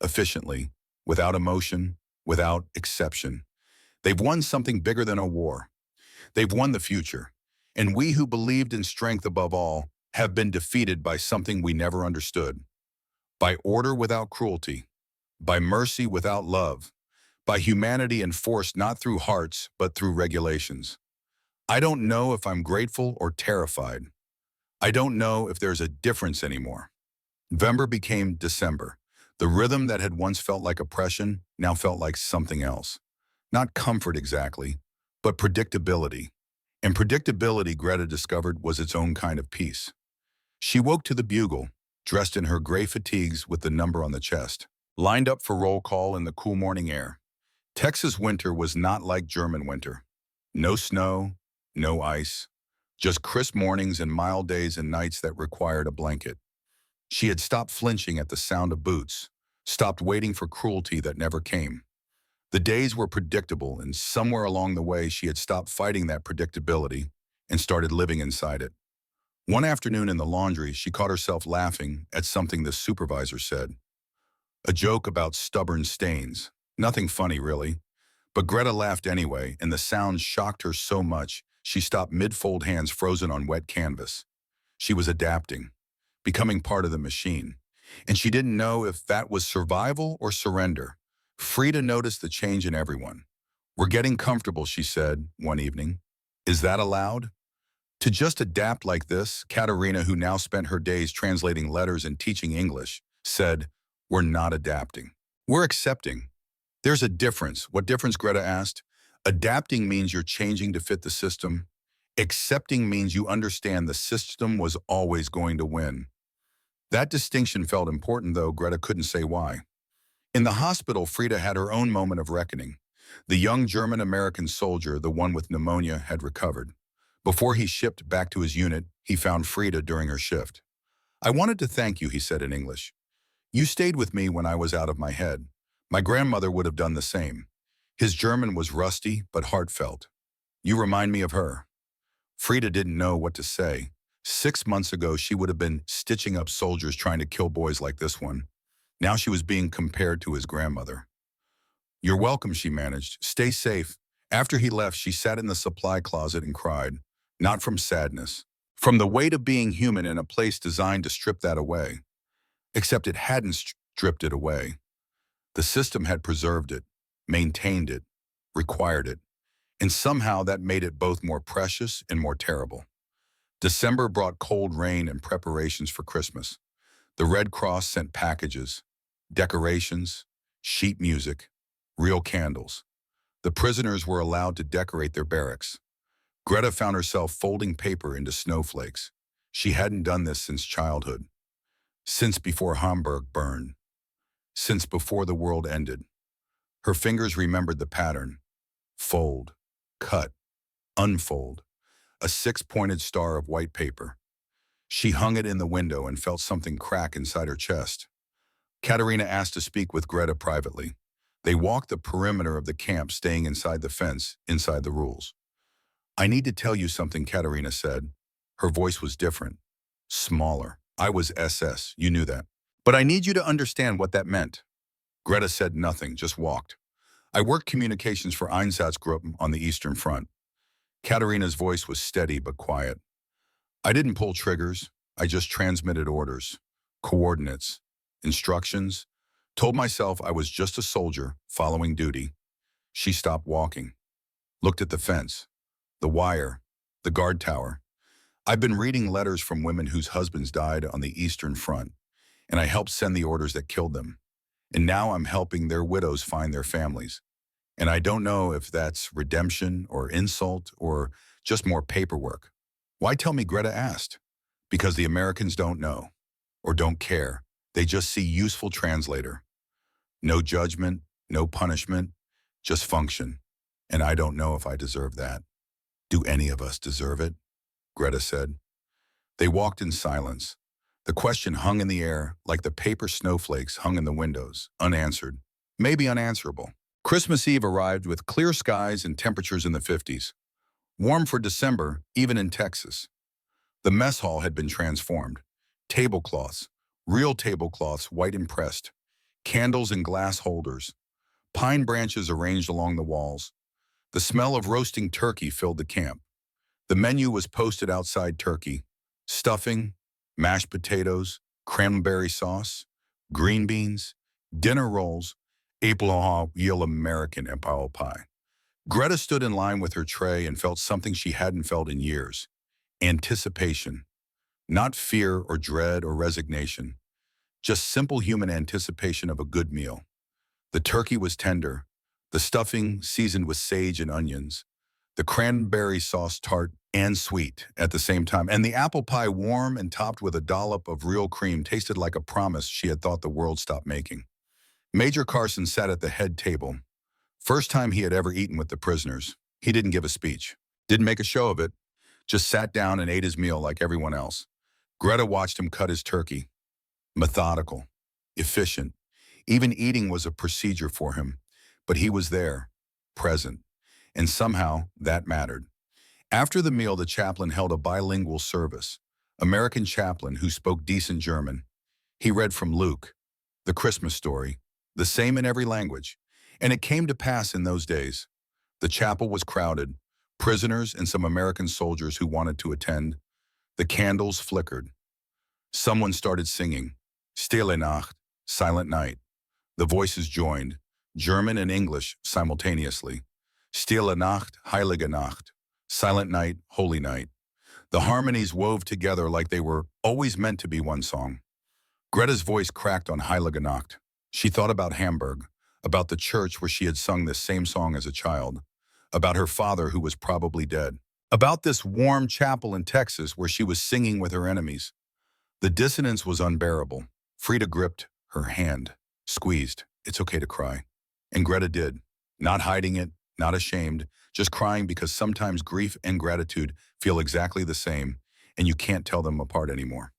efficiently, without emotion, without exception. They've won something bigger than a war. They've won the future. And we who believed in strength above all have been defeated by something we never understood. By order without cruelty, by mercy without love, by humanity enforced not through hearts but through regulations. I don't know if I'm grateful or terrified. I don't know if there's a difference anymore. November became December. The rhythm that had once felt like oppression now felt like something else. Not comfort exactly, but predictability. And predictability, Greta discovered, was its own kind of peace. She woke to the bugle, dressed in her gray fatigues with the number on the chest, lined up for roll call in the cool morning air. Texas winter was not like German winter. No snow, no ice, just crisp mornings and mild days and nights that required a blanket. She had stopped flinching at the sound of boots, stopped waiting for cruelty that never came. The days were predictable, and somewhere along the way she had stopped fighting that predictability and started living inside it. One afternoon in the laundry, she caught herself laughing at something the supervisor said. A joke about stubborn stains. Nothing funny, really. But Greta laughed anyway, and the sound shocked her so much she stopped mid-fold, hands frozen on wet canvas. She was adapting, becoming part of the machine. And she didn't know if that was survival or surrender. Frida noticed the change in everyone. We're getting comfortable, she said one evening. Is that allowed? To just adapt like this, Katerina, who now spent her days translating letters and teaching English, said, we're not adapting. We're accepting. There's a difference. What difference, Greta asked? Adapting means you're changing to fit the system. Accepting means you understand the system was always going to win. That distinction felt important, though Greta couldn't say why. In the hospital, Frida had her own moment of reckoning. The young German-American soldier, the one with pneumonia, had recovered. Before he shipped back to his unit, he found Frida during her shift. I wanted to thank you, he said in English. You stayed with me when I was out of my head. My grandmother would have done the same. His German was rusty but heartfelt. You remind me of her. Frida didn't know what to say. 6 months ago, she would have been stitching up soldiers trying to kill boys like this one. Now she was being compared to his grandmother. You're welcome, she managed. Stay safe. After he left, she sat in the supply closet and cried. Not from sadness. From the weight of being human in a place designed to strip that away. Except it hadn't stripped it away. The system had preserved it, maintained it, required it, and somehow that made it both more precious and more terrible. December brought cold rain and preparations for Christmas. The Red Cross sent packages, decorations, sheet music, real candles. The prisoners were allowed to decorate their barracks. Greta found herself folding paper into snowflakes. She hadn't done this since childhood, since before Hamburg burned, since before the world ended. Her fingers remembered the pattern: fold, cut, unfold, a six-pointed star of white paper. She hung it in the window and felt something crack inside her chest. Katerina asked to speak with Greta privately. They walked the perimeter of the camp, staying inside the fence, inside the rules. "I need to tell you something," Katerina said. Her voice was different, smaller. "I was SS, you knew that. But I need you to understand what that meant." Greta said nothing, just walked. "I worked communications for Einsatzgruppen on the Eastern Front." Katerina's voice was steady but quiet. "I didn't pull triggers. I just transmitted orders, coordinates, instructions, told myself I was just a soldier following duty." She stopped walking, looked at the fence, the wire, the guard tower. "I've been reading letters from women whose husbands died on the Eastern Front, and I helped send the orders that killed them. And now I'm helping their widows find their families. And I don't know if that's redemption or insult or just more paperwork." "Why tell me?" Greta asked. "Because the Americans don't know or don't care. They just see useful translator. No judgment, no punishment, just function. And I don't know if I deserve that." "Do any of us deserve it?" Greta said. They walked in silence. The question hung in the air like the paper snowflakes hung in the windows, unanswered, maybe unanswerable. Christmas Eve arrived with clear skies and temperatures in the 50s. Warm for December, even in Texas. The mess hall had been transformed. Tablecloths, real tablecloths, white impressed, candles in glass holders, pine branches arranged along the walls. The smell of roasting turkey filled the camp. The menu was posted outside: turkey, stuffing, mashed potatoes, cranberry sauce, green beans, dinner rolls, apple American apple pie. Greta stood in line with her tray and felt something she hadn't felt in years: anticipation. Not fear or dread or resignation, just simple human anticipation of a good meal. The turkey was tender, the stuffing seasoned with sage and onions, the cranberry sauce tart and sweet at the same time, and the apple pie warm and topped with a dollop of real cream tasted like a promise she had thought the world stopped making. Major Carson sat at the head table. First time he had ever eaten with the prisoners. He didn't give a speech, didn't make a show of it, just sat down and ate his meal like everyone else. Greta watched him cut his turkey. Methodical, efficient. Even eating was a procedure for him, but he was there, present, and somehow that mattered. After the meal, the chaplain held a bilingual service. American chaplain who spoke decent German. He read from Luke, the Christmas story, the same in every language. And it came to pass in those days. The chapel was crowded, prisoners and some American soldiers who wanted to attend. The candles flickered. Someone started singing, Stille Nacht, Silent Night. The voices joined, German and English simultaneously. Stille Nacht, Heilige Nacht, Silent Night, Holy Night. The harmonies wove together like they were always meant to be one song. Greta's voice cracked on Heilige Nacht. She thought about Hamburg, about the church where she had sung this same song as a child, about her father who was probably dead, about this warm chapel in Texas where she was singing with her enemies. The dissonance was unbearable. Frida gripped her hand, squeezed. "It's okay to cry." And Greta did, not hiding it, not ashamed, just crying because sometimes grief and gratitude feel exactly the same, and you can't tell them apart anymore.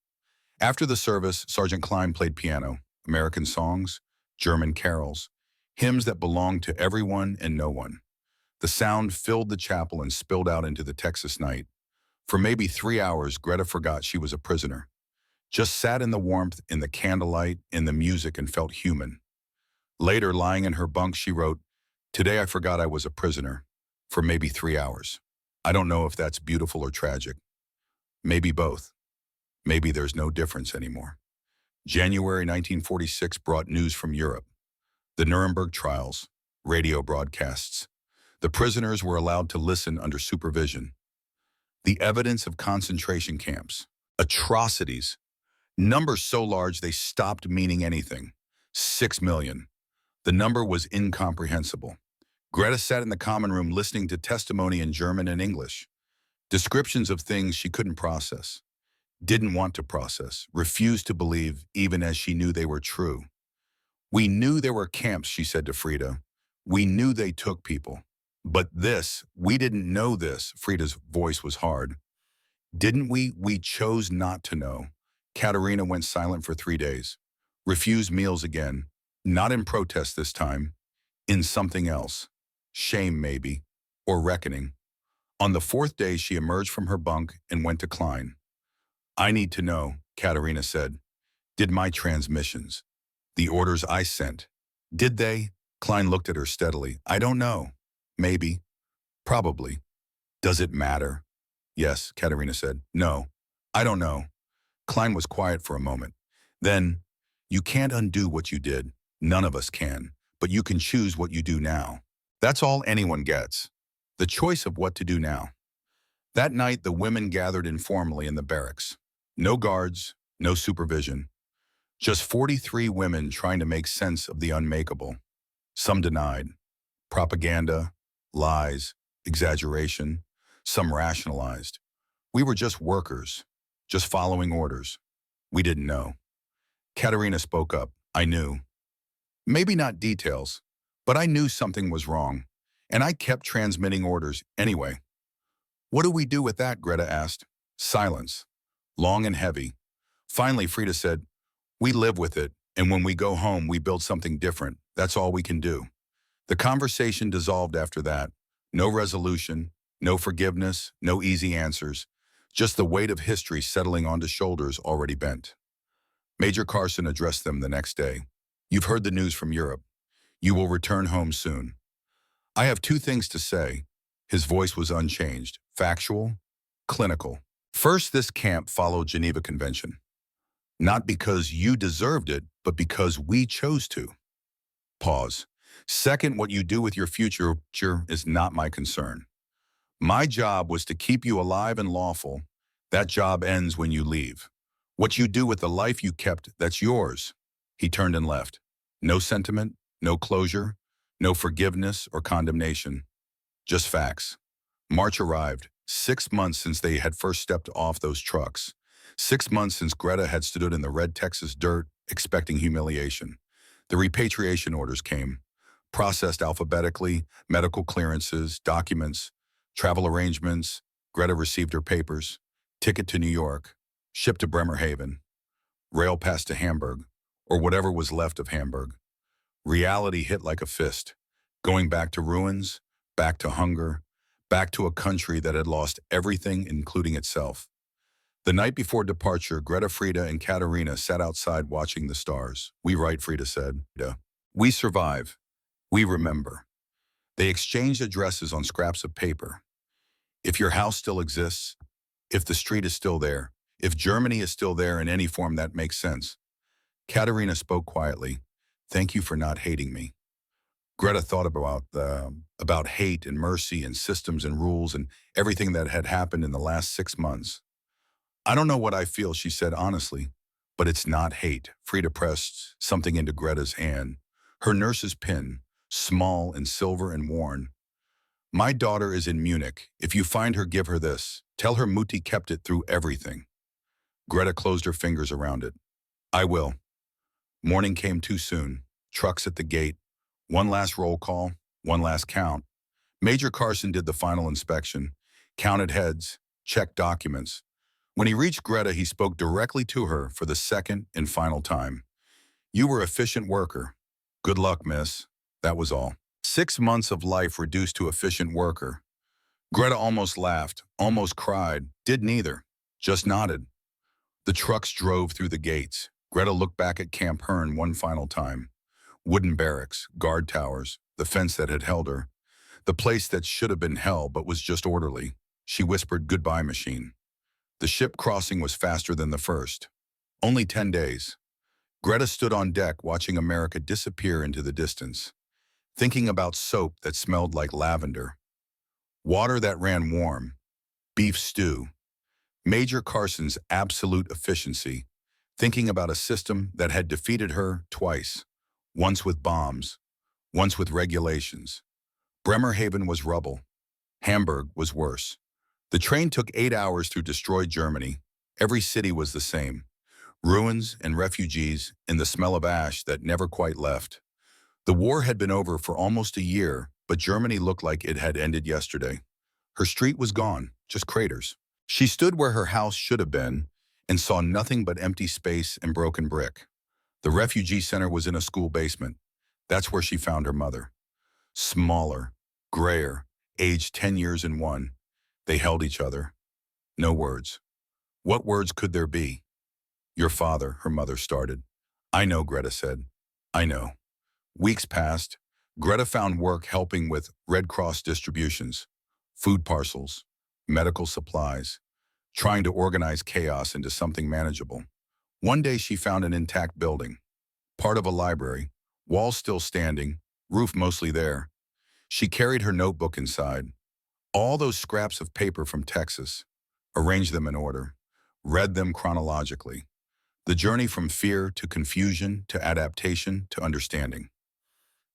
After the service, Sergeant Klein played piano, American songs, German carols, hymns that belonged to everyone and no one. The sound filled the chapel and spilled out into the Texas night. For maybe 3 hours, Greta forgot she was a prisoner. Just sat in the warmth, in the candlelight, in the music, and felt human. Later, lying in her bunk, she wrote, "Today I forgot I was a prisoner, for maybe 3 hours. I don't know if that's beautiful or tragic. Maybe both. Maybe there's no difference anymore." January 1946 brought news from Europe. The Nuremberg trials, radio broadcasts. The prisoners were allowed to listen under supervision. The evidence of concentration camps. Atrocities. Numbers so large they stopped meaning anything. 6 million. The number was incomprehensible. Greta sat in the common room listening to testimony in German and English. Descriptions of things she couldn't process, didn't want to process, refused to believe even as she knew they were true. We knew there were camps, she said to Frida. We knew they took people. But this, we didn't know this. Frida's voice was hard. Didn't we? We chose not to know. Katerina went silent for 3 days. Refused meals again. Not in protest this time. In something else. Shame, maybe. Or reckoning. On the 4th day, she emerged from her bunk and went to Klein. I need to know, Katerina said. Did my transmissions, the orders I sent, did they? Klein looked at her steadily. I don't know. Maybe. Probably. Does it matter? Yes, Katerina said. No. I don't know. Klein was quiet for a moment. Then, you can't undo what you did. None of us can. But you can choose what you do now. That's all anyone gets. The choice of what to do now. That night, the women gathered informally in the barracks. No guards, no supervision. Just 43 women trying to make sense of the unmakeable. Some denied. Propaganda, lies, exaggeration. Some rationalized. We were just workers, just following orders. We didn't know. Katerina spoke up. I knew. Maybe not details, but I knew something was wrong, and I kept transmitting orders anyway. What do we do with that? Greta asked. Silence. Long and heavy. Finally, Frida said, we live with it, and when we go home, we build something different. That's all we can do. The conversation dissolved after that. No resolution, no forgiveness, no easy answers. Just the weight of history settling onto shoulders already bent. Major Carson addressed them the next day. You've heard the news from Europe. You will return home soon. I have 2 things to say. His voice was unchanged, factual, clinical. First, this camp followed Geneva Convention. Not because you deserved it, but because we chose to. Pause. Second, what you do with your future is not my concern. My job was to keep you alive and lawful. That job ends when you leave. What you do with the life you kept, that's yours. He turned and left. No sentiment, no closure, no forgiveness or condemnation. Just facts. March arrived. 6 months since they had first stepped off those trucks. 6 months since Greta had stood in the red Texas dirt, expecting humiliation. The repatriation orders came. Processed alphabetically, medical clearances, documents, travel arrangements. Greta received her papers. Ticket to New York. Shipped to Bremerhaven. Rail pass to Hamburg, or whatever was left of Hamburg. Reality hit like a fist. Going back to ruins, back to hunger, back to a country that had lost everything, including itself. The night before departure, Greta, Frida, and Katerina sat outside watching the stars. We right, Frida said. We survive. We remember. They exchanged addresses on scraps of paper. If your house still exists, if the street is still there, if Germany is still there in any form that makes sense. Katerina spoke quietly. Thank you for not hating me. Greta thought about hate and mercy and systems and rules and everything that had happened in the last 6 months. I don't know what I feel, she said honestly, but it's not hate. Frida pressed something into Greta's hand. Her nurse's pin, small and silver and worn. My daughter is in Munich. If you find her, give her this. Tell her Mutti kept it through everything. Greta closed her fingers around it. I will. Morning came too soon. Trucks at the gate. One last roll call, one last count. Major Carson did the final inspection, counted heads, checked documents. When he reached Greta, he spoke directly to her for the second and final time. You were efficient worker. Good luck, miss. That was all. 6 months of life reduced to efficient worker. Greta almost laughed, almost cried, did neither, just nodded. The trucks drove through the gates. Greta looked back at Camp Hearn one final time. Wooden barracks, guard towers, the fence that had held her. The place that should have been hell but was just orderly. She whispered, goodbye, machine. The ship crossing was faster than the first. Only 10 days. Greta stood on deck watching America disappear into the distance. thinking about soap that smelled like lavender, water that ran warm, beef stew, Major Carson's absolute efficiency, thinking about a system that had defeated her twice, once with bombs, once with regulations. Bremerhaven was rubble. Hamburg was worse. The train took 8 hours through destroyed Germany. Every city was the same. Ruins and refugees and the smell of ash that never quite left. The war had been over for almost a year, but Germany looked like it had ended yesterday. Her street was gone, just craters. She stood where her house should have been and saw nothing but empty space and broken brick. The refugee center was in a school basement. That's where she found her mother. Smaller, grayer, aged 10 years and one. They held each other. No words. What words could there be? Your father, her mother started. I know, Greta said. I know. Weeks passed. Greta found work helping with Red Cross distributions, food parcels, medical supplies, trying to organize chaos into something manageable. One day she found an intact building, part of a library, walls still standing, roof mostly there. She carried her notebook inside, all those scraps of paper from Texas, arranged them in order, read them chronologically. The journey from fear to confusion to adaptation to understanding.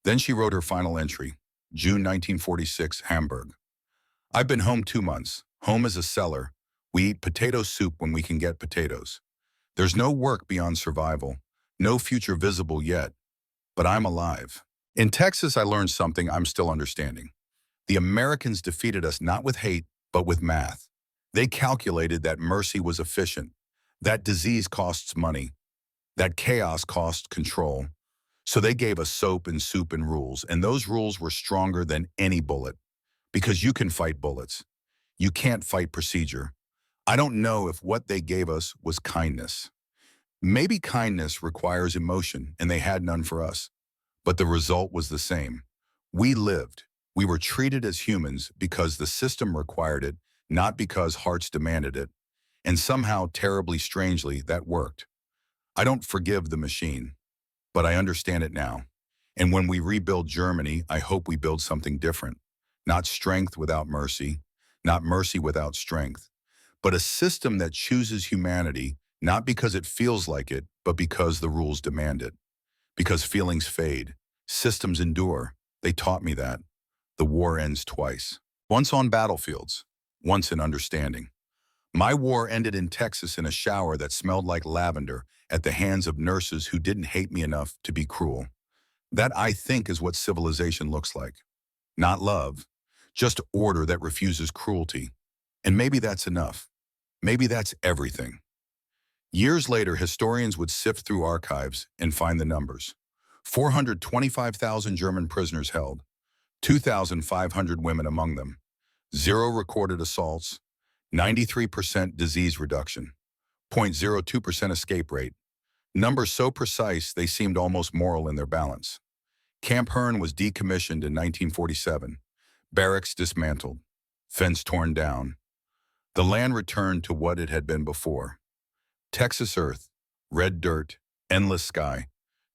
Then she wrote her final entry, June 1946, Hamburg. I've been home 2 months. Home is a cellar. We eat potato soup when we can get potatoes. There's no work beyond survival, no future visible yet, but I'm alive. In Texas, I learned something I'm still understanding. The Americans defeated us not with hate, but with math. They calculated that mercy was efficient, that disease costs money, that chaos costs control. So they gave us soap and soup and rules, and those rules were stronger than any bullet. Because you can fight bullets. You can't fight procedure. I don't know if what they gave us was kindness. Maybe kindness requires emotion, and they had none for us. But the result was the same. We lived. We were treated as humans because the system required it, not because hearts demanded it. And somehow, terribly strangely, that worked. I don't forgive the machine, but I understand it now. And when we rebuild Germany, I hope we build something different. Not strength without mercy, not mercy without strength, but a system that chooses humanity, not because it feels like it, but because the rules demand it. Because feelings fade, systems endure. They taught me that. The war ends twice. Once on battlefields, once in understanding. My war ended in Texas in a shower that smelled like lavender at the hands of nurses who didn't hate me enough to be cruel. That, I think, is what civilization looks like. Not love, just order that refuses cruelty. And maybe that's enough. Maybe that's everything. Years later, historians would sift through archives and find the numbers. 425,000 German prisoners held, 2,500 women among them, 0 recorded assaults, 93% disease reduction, 0.02% escape rate. Numbers so precise they seemed almost moral in their balance. Camp Hearn was decommissioned in 1947, barracks dismantled, fence torn down. The land returned to what it had been before. Texas earth, red dirt, endless sky.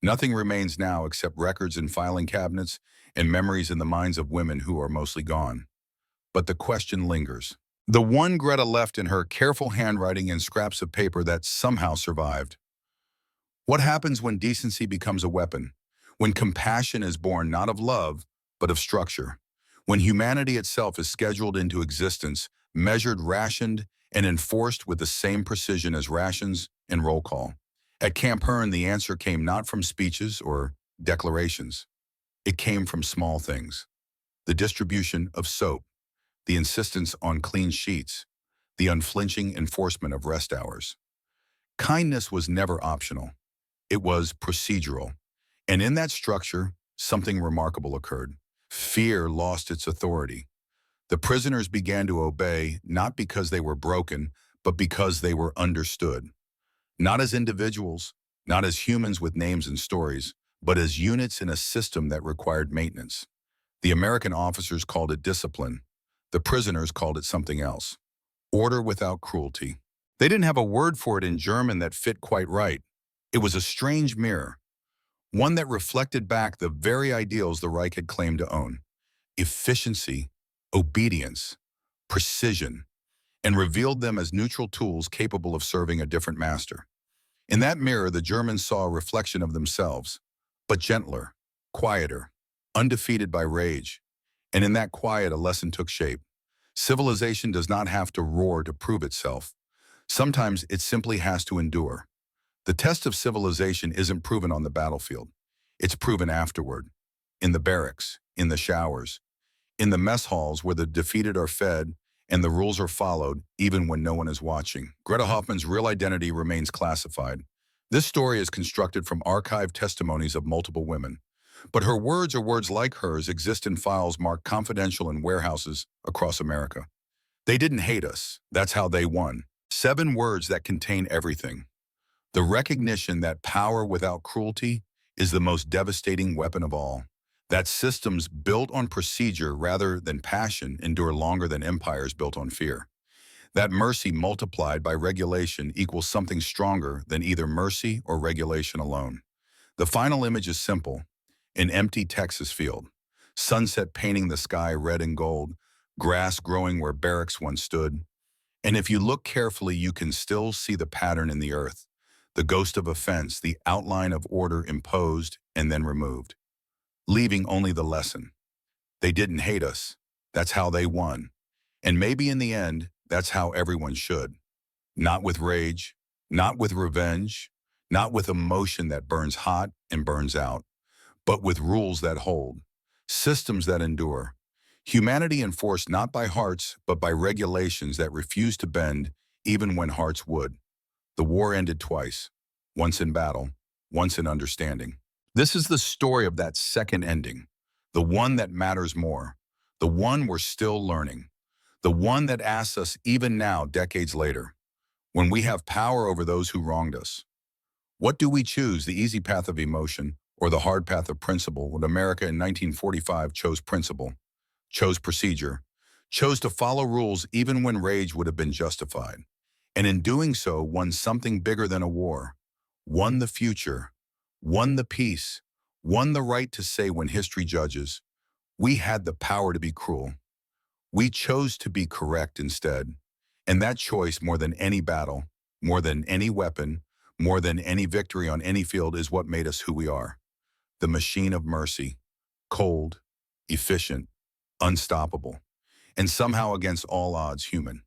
Nothing remains now except records in filing cabinets and memories in the minds of women who are mostly gone. But the question lingers. The one Greta left in her careful handwriting and scraps of paper that somehow survived. What happens when decency becomes a weapon? When compassion is born not of love, but of structure? When humanity itself is scheduled into existence, measured, rationed, and enforced with the same precision as rations and roll call? At Camp Hearn, the answer came not from speeches or declarations. It came from small things. The distribution of soap, the insistence on clean sheets, the unflinching enforcement of rest hours. Kindness was never optional. It was procedural. And in that structure, something remarkable occurred. Fear lost its authority. The prisoners began to obey not because they were broken, but because they were understood. Not as individuals, not as humans with names and stories, but as units in a system that required maintenance. The American officers called it discipline. The prisoners called it something else. Order without cruelty. They didn't have a word for it in German that fit quite right. It was a strange mirror. one that reflected back the very ideals the Reich had claimed to own: efficiency, obedience, precision, and revealed them as neutral tools capable of serving a different master. In that mirror, the Germans saw a reflection of themselves, but gentler, quieter, undefeated by rage. And in that quiet, a lesson took shape. Civilization does not have to roar to prove itself. Sometimes it simply has to endure. The test of civilization isn't proven on the battlefield. It's proven afterward, in the barracks, in the showers, in the mess halls where the defeated are fed and the rules are followed even when no one is watching. Greta Hoffman's real identity remains classified. This story is constructed from archived testimonies of multiple women, but her words or words like hers exist in files marked confidential in warehouses across America. They didn't hate us. That's how they won. 7 words that contain everything. The recognition that power without cruelty is the most devastating weapon of all. That systems built on procedure rather than passion endure longer than empires built on fear. That mercy multiplied by regulation equals something stronger than either mercy or regulation alone. The final image is simple: an empty Texas field, sunset painting the sky red and gold, grass growing where barracks once stood. And if you look carefully, you can still see the pattern in the earth, the ghost of a fence, the outline of order imposed and then removed, leaving only the lesson. They didn't hate us. That's how they won. And maybe in the end, that's how everyone should. Not with rage, not with revenge, not with emotion that burns hot and burns out, but with rules that hold, systems that endure. Humanity enforced not by hearts, but by regulations that refuse to bend even when hearts would. The war ended twice, once in battle, once in understanding. This is the story of that second ending, the one that matters more, the one we're still learning, the one that asks us even now, decades later, when we have power over those who wronged us. What do we choose, the easy path of emotion or the hard path of principle? When America in 1945 chose principle, chose procedure, chose to follow rules even when rage would have been justified, and in doing so won something bigger than a war, won the future, won the peace, won the right to say when history judges, we had the power to be cruel. We chose to be correct instead. And that choice, more than any battle, more than any weapon, more than any victory on any field, is what made us who we are. The machine of mercy, cold, efficient, unstoppable, and somehow against all odds human.